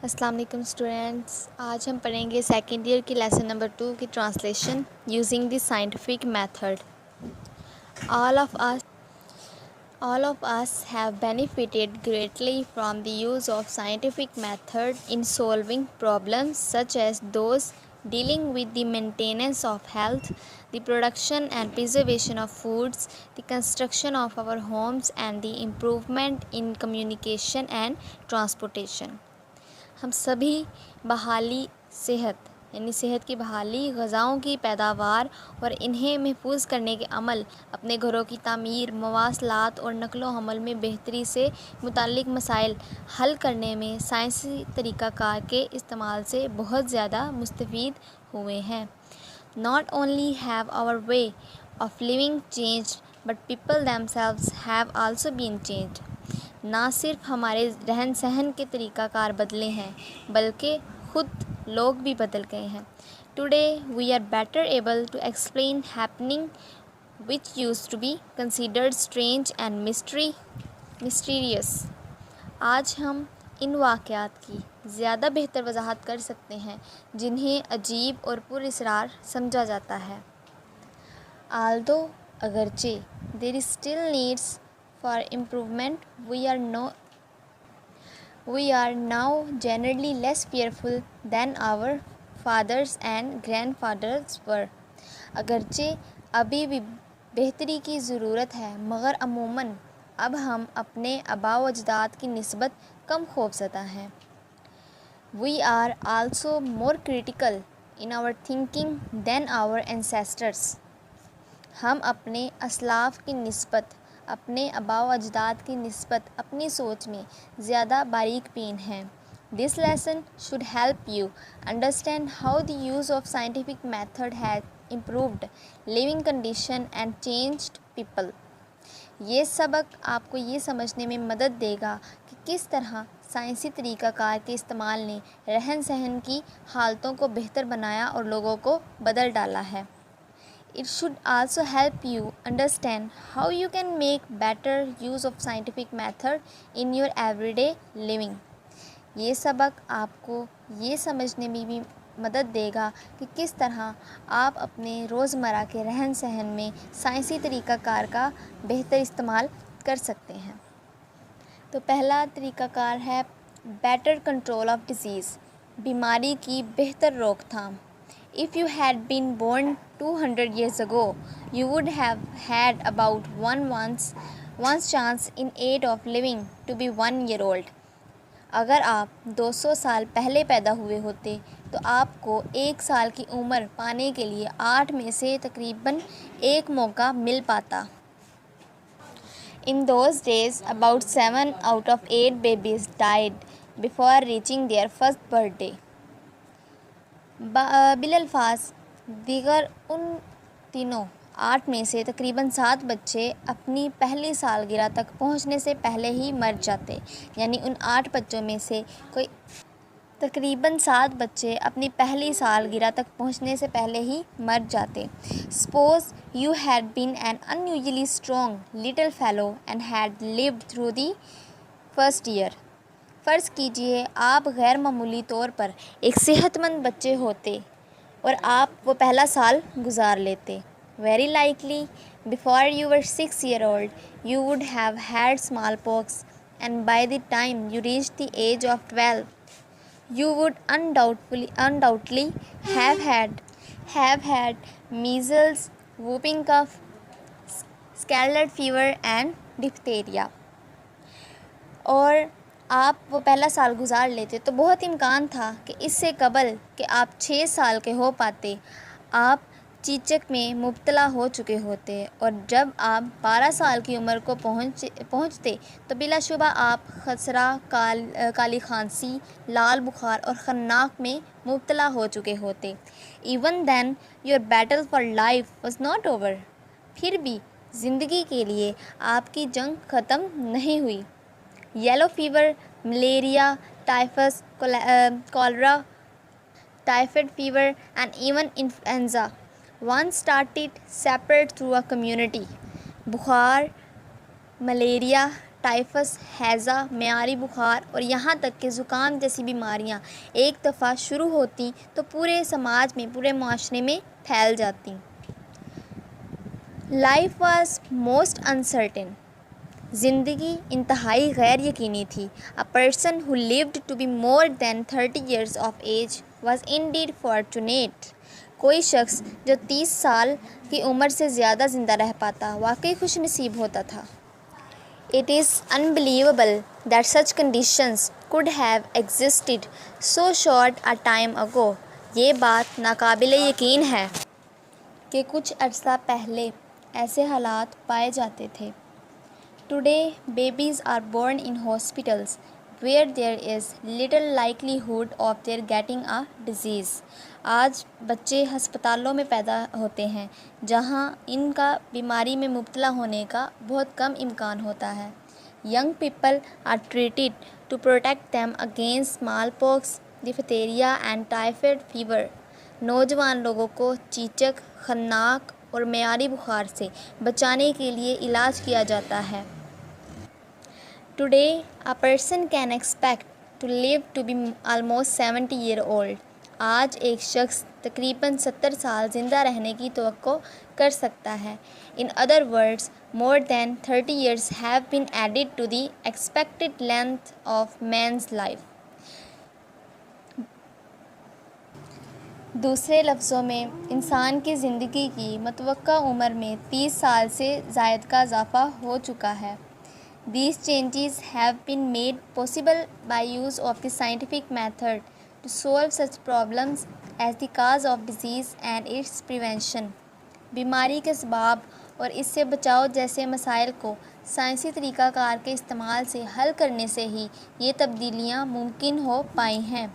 السلام علیکم اسٹوڈینٹس، آج ہم پڑھیں گے سیکنڈ ایئر کی لیسن نمبر 2 کی translation using the scientific method. All of us have benefited greatly from the use of scientific method in solving problems such as those dealing with the maintenance of health, the production and preservation of foods, the construction of our homes, and the improvement in communication and transportation۔ ہم سبھی بحالی صحت یعنی صحت کی بحالی، غذاؤں کی پیداوار اور انہیں محفوظ کرنے کے عمل، اپنے گھروں کی تعمیر، مواصلات اور نقل و حمل میں بہتری سے متعلق مسائل حل کرنے میں سائنسی طریقہ کار کے استعمال سے بہت زیادہ مستفید ہوئے ہیں۔ Not only have our way of living changed, but people themselves have also been changed۔ نہ صرف ہمارے رہن سہن کے طریقہ کار بدلے ہیں بلکہ خود لوگ بھی بدل گئے ہیں۔ Today we are better able to explain happening which used to be considered strange and mysterious۔ آج ہم ان واقعات کی زیادہ بہتر وضاحت کر سکتے ہیں جنہیں عجیب اور پر اسرار سمجھا جاتا ہے۔ Although اگرچہ there is still needs for improvement, we are now generally less fearful than our fathers and grandfathers were۔ اگرچہ ابھی بھی بہتری کی ضرورت ہے مگر عموماً اب ہم اپنے آباء و اجداد کی نسبت کم خوفزدہ ہیں۔ We are also more critical in our thinking than our ancestors۔ ہم اپنے اسلاف کی نسبت، اپنے آباء و اجداد کی نسبت اپنی سوچ میں زیادہ باریک بین ہیں۔ This lesson should help you understand how the use of scientific method has improved living condition and changed people۔ یہ سبق آپ کو یہ سمجھنے میں مدد دے گا کہ کس طرح سائنسی طریقہ کار کے استعمال نے رہن سہن کی حالتوں کو بہتر بنایا اور لوگوں کو بدل ڈالا ہے۔ It should also help you understand how you can make better use of scientific method in your everyday living۔ یہ سبق آپ کو یہ سمجھنے میں بھی مدد دے گا کہ کس طرح آپ اپنے روزمرہ کے رہن سہن میں سائنسی طریقہ کار کا بہتر استعمال کر سکتے ہیں۔ تو پہلا طریقہ کار ہے بیٹر کنٹرول آف ڈیزیز، بیماری کی بہتر روک تھام۔ If you had been born 200 years ago, you would have had about one chance in 8 of living to be 1 year old۔ اگر آپ 200 سال پہلے پیدا ہوئے ہوتے تو آپ کو 1 سال کی عمر پانے کے لیے 8 میں سے تقریباً 1 موقع مل پاتا۔ In those days, about 7 out of 8 babies died before reaching their first birthday۔ بالالفاظ دیگر ان دنوں 8 میں سے تقریباً 7 بچے اپنی پہلی سالگرہ تک پہنچنے سے پہلے ہی مر جاتے، یعنی ان 8 بچوں میں سے کوئی تقریباً 7 بچے اپنی پہلی سالگرہ تک پہنچنے سے پہلے ہی مر جاتے۔ Suppose you had been an unusually strong little fellow and had lived through the first year۔ فرض کیجئے آپ غیر معمولی طور پر ایک صحت مند بچے ہوتے اور آپ وہ پہلا سال گزار لیتے۔ Very likely, before you were 6 years old, you would have had smallpox, and by the time you reached the age of 12, you would undoubtedly have had measles, whooping cough, scarlet fever, and diphtheria۔ اور آپ وہ پہلا سال گزار لیتے تو بہت امکان تھا کہ اس سے قبل کہ آپ 6 سال کے ہو پاتے آپ چیچک میں مبتلا ہو چکے ہوتے، اور جب آپ 12 سال کی عمر کو پہنچتے تو بلا شبہ آپ خسرہ، کالی کھانسی، لال بخار اور خناق میں مبتلا ہو چکے ہوتے۔ Even then, your battle for life was not over۔ پھر بھی زندگی کے لیے آپ کی جنگ ختم نہیں ہوئی۔ Yellow fever, malaria, typhus, cholera, typhoid fever and even influenza once started separate through a community۔ بخار، ملیریا، ٹائفس، ہیضہ، معیاری بخار اور یہاں تک کہ زکام جیسی بیماریاں ایک دفعہ شروع ہوتی تو پورے سماج میں، پورے معاشرے میں پھیل جاتی۔ Life was most uncertain. زندگی انتہائی غیر یقینی تھی. A person who lived to be more than 30 years of age was indeed fortunate. کوئی شخص جو 30 سال کی عمر سے زیادہ زندہ رہ پاتا واقعی خوش نصیب ہوتا تھا۔ It is unbelievable that such conditions could have existed so short a time ago. یہ بات ناقابل یقین ہے کہ کچھ عرصہ پہلے ایسے حالات پائے جاتے تھے۔ Today, babies are born in hospitals where there is little likelihood of their getting a disease. آج بچے ہسپتالوں میں پیدا ہوتے ہیں جہاں ان کا بیماری میں مبتلا ہونے کا بہت کم امکان ہوتا ہے۔ Young people are treated to protect them against smallpox, diphtheria and typhoid fever. نوجوان لوگوں کو چیچک، خناق اور معیاری بخار سے بچانے کے لیے علاج کیا جاتا ہے۔ Today, a person can expect to live to be almost 70 years old. آج ایک شخص تقریباً 70 سال زندہ رہنے کی توقع کر سکتا ہے۔ In other words, more than 30 years have been added to the expected length of man's life. دوسرے لفظوں میں انسان کی زندگی کی متوقع عمر میں 30 سال سے زائد کا اضافہ ہو چکا ہے۔ These changes have been made possible by use of the scientific method to solve such problems as the cause of disease and its prevention. بیماری کے اسباب اور اس سے بچاؤ جیسے مسائل کو سائنسی طریقہ کار کے استعمال سے حل کرنے سے ہی یہ تبدیلیاں ممکن ہو پائی ہیں۔